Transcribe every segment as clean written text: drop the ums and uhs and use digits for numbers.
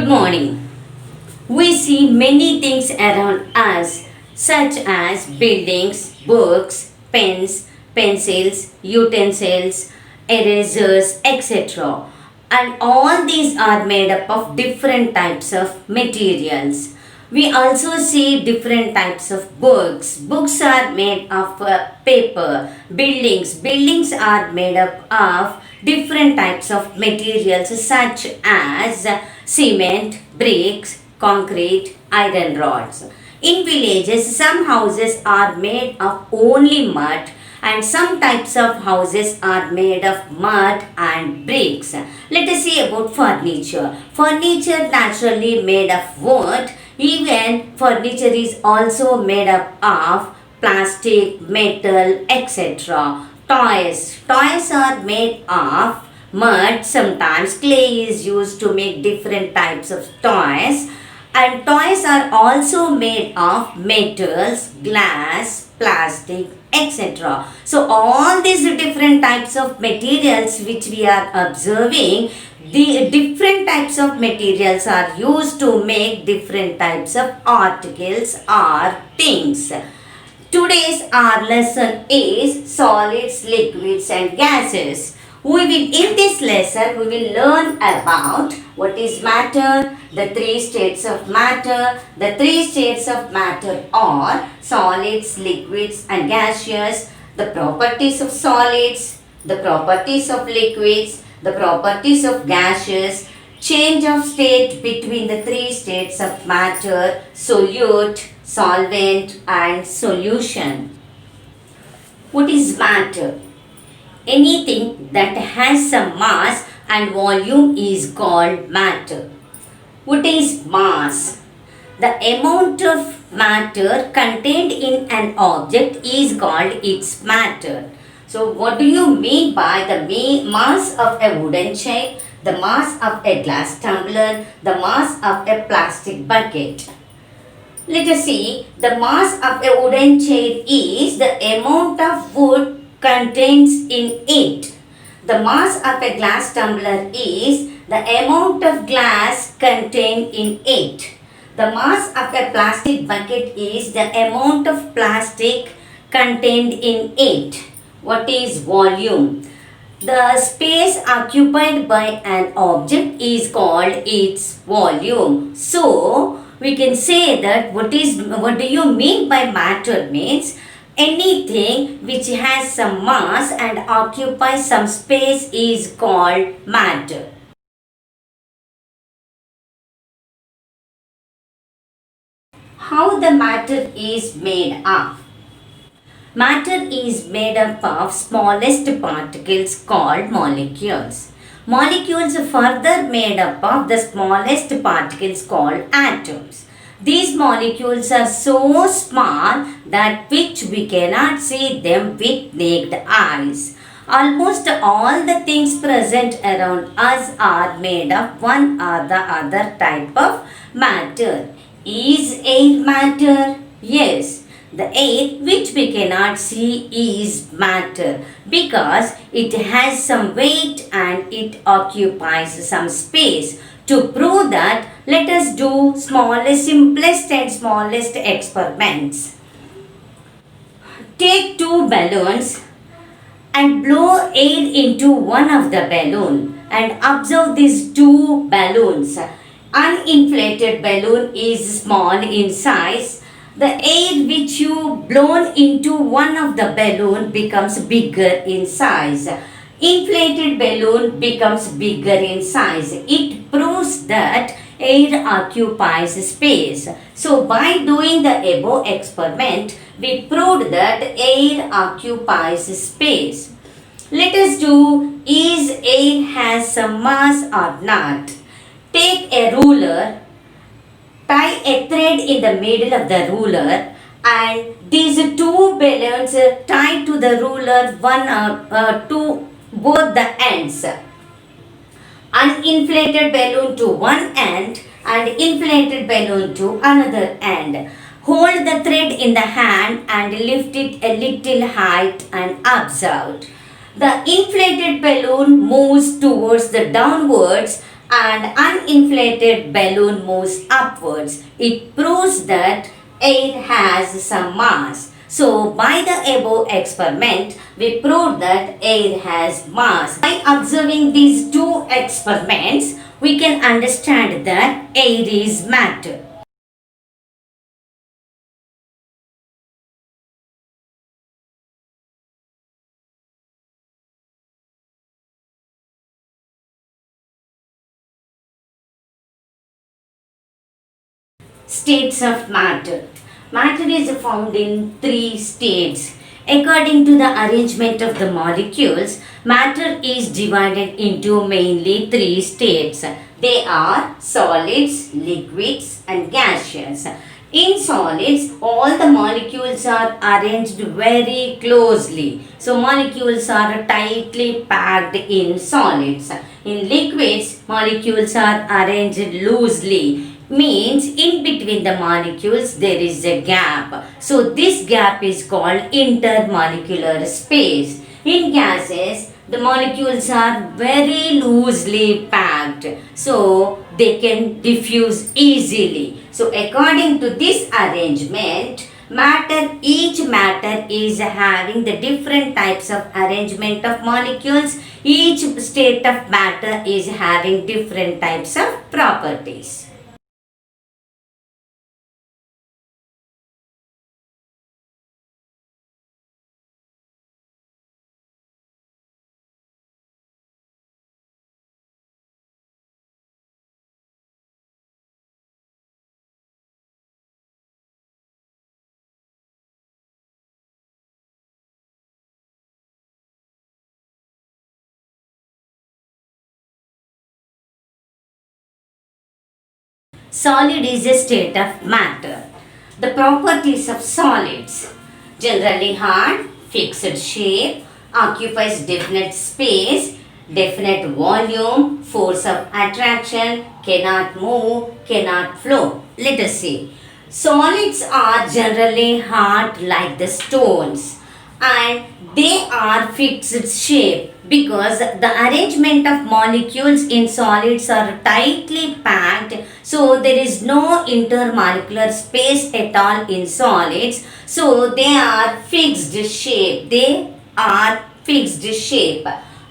Good morning. We see many things around us, such as buildings, books, pens, pencils, utensils, erasers, etc. And all these are made up of different types of materials. We also see different types of books. Books are made of paper. Buildings are made up of different types of materials such as cement, bricks, concrete, iron rods. In villages, some houses are made of only mud and some types of houses are made of mud and bricks. Let us see about furniture. Furniture naturally made of wood. Even furniture is also made up of plastic, metal, etc. Toys are made of mud. Sometimes clay is used to make different types of toys. And toys are also made of metals, glass, plastic, etc. So all these different types of materials which we are observing, the different types of materials are used to make different types of articles or things. Today's our lesson is solids, liquids and gases. In this lesson we will learn about what is matter, the three states of matter. The three states of matter are solids, liquids and gaseous. The properties of solids, the properties of liquids, the properties of gaseous, change of state between the three states of matter, solute, solvent and solution. What is matter? Anything that has some mass and volume is called matter. What is mass? The amount of matter contained in an object is called its matter. So what do you mean by the mass of a wooden chair, the mass of a glass tumbler, the mass of a plastic bucket? Let us see, the mass of a wooden chair is the amount of wood contains in it. The mass of a glass tumbler is the amount of glass contained in it. The mass of a plastic bucket is the amount of plastic contained in it. What is volume? The space occupied by an object is called its volume. So, we can say that what do you mean by matter means anything which has some mass and occupies some space is called matter. How the matter is made up? Matter is made up of smallest particles called molecules. Molecules are further made up of the smallest particles called atoms. These molecules are so small that which we cannot see them with naked eyes. Almost all the things present around us are made of one or the other type of matter. Is air matter? Yes. The air which we cannot see is matter because it has some weight and it occupies some space. To prove that, let us do simplest and smallest experiments. Take two balloons and blow air into one of the balloon and observe these two balloons. Uninflated balloon is small in size. The air which you blown into one of the balloon becomes bigger in size. Inflated balloon becomes bigger in size. It proves that air occupies space. So by doing the above experiment, we proved that air occupies space. Let us do is air has some mass or not. Take a ruler. Tie a thread in the middle of the ruler and these two balloons tied to the ruler to both the ends. Uninflated balloon to one end and inflated balloon to another end. Hold the thread in the hand and lift it a little height and observe. The inflated balloon moves towards the downwards and uninflated balloon moves upwards, it proves that air has some mass. So, by the above experiment, we proved that air has mass. By observing these two experiments, we can understand that air is matter. States of matter. Matter is found in three states. According to the arrangement of the molecules, matter is divided into mainly three states. They are solids, liquids, and gaseous. In solids, all the molecules are arranged very closely. So, molecules are tightly packed in solids. In liquids, molecules are arranged loosely, means in between the molecules there is a gap. So this gap is called intermolecular space. In gases, the molecules are very loosely packed, so they can diffuse easily. So according to this arrangement, each matter is having the different types of arrangement of molecules. Each state of matter is having different types of properties. Solid is a state of matter. The properties of solids: generally hard, fixed shape, occupies definite space, definite volume, force of attraction, cannot move, cannot flow. Let us see. Solids are generally hard like the stones, and they are fixed shape because the arrangement of molecules in solids are tightly packed, so there is no intermolecular space at all in solids, so they are fixed shape. They are fixed shape,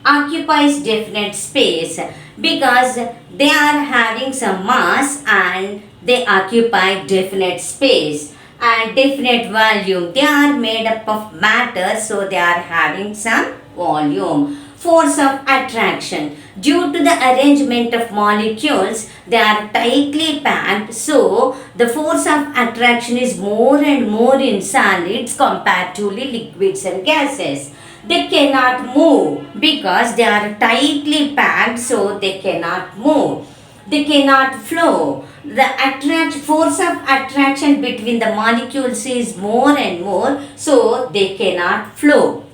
occupies definite space because they are having some mass and they occupy definite space and definite volume. They are made up of matter, so they are having some volume. Force of attraction: due to the arrangement of molecules, they are tightly packed, so the force of attraction is more and more in solids comparatively liquids and gases. They cannot move because they are tightly packed, so they cannot move. They cannot flow. The force of attraction between the molecules is more and more, so they cannot flow.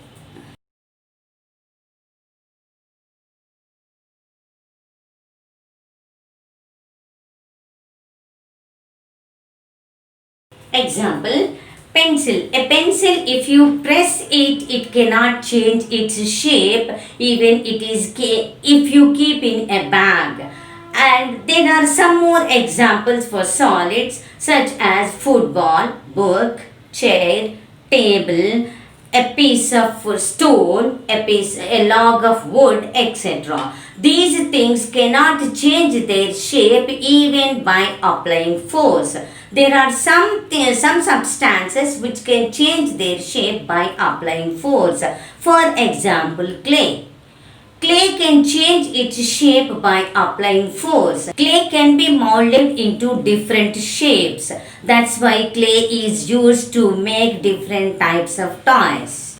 Example: pencil. A pencil, if you press it, it cannot change its shape even if you keep in a bag. And there are some more examples for solids such as football, book, chair, table, a piece of stone, a log of wood, etc. These things cannot change their shape even by applying force. There are some substances which can change their shape by applying force. For example, clay. Clay can change its shape by applying force. Clay can be molded into different shapes. That's why clay is used to make different types of toys.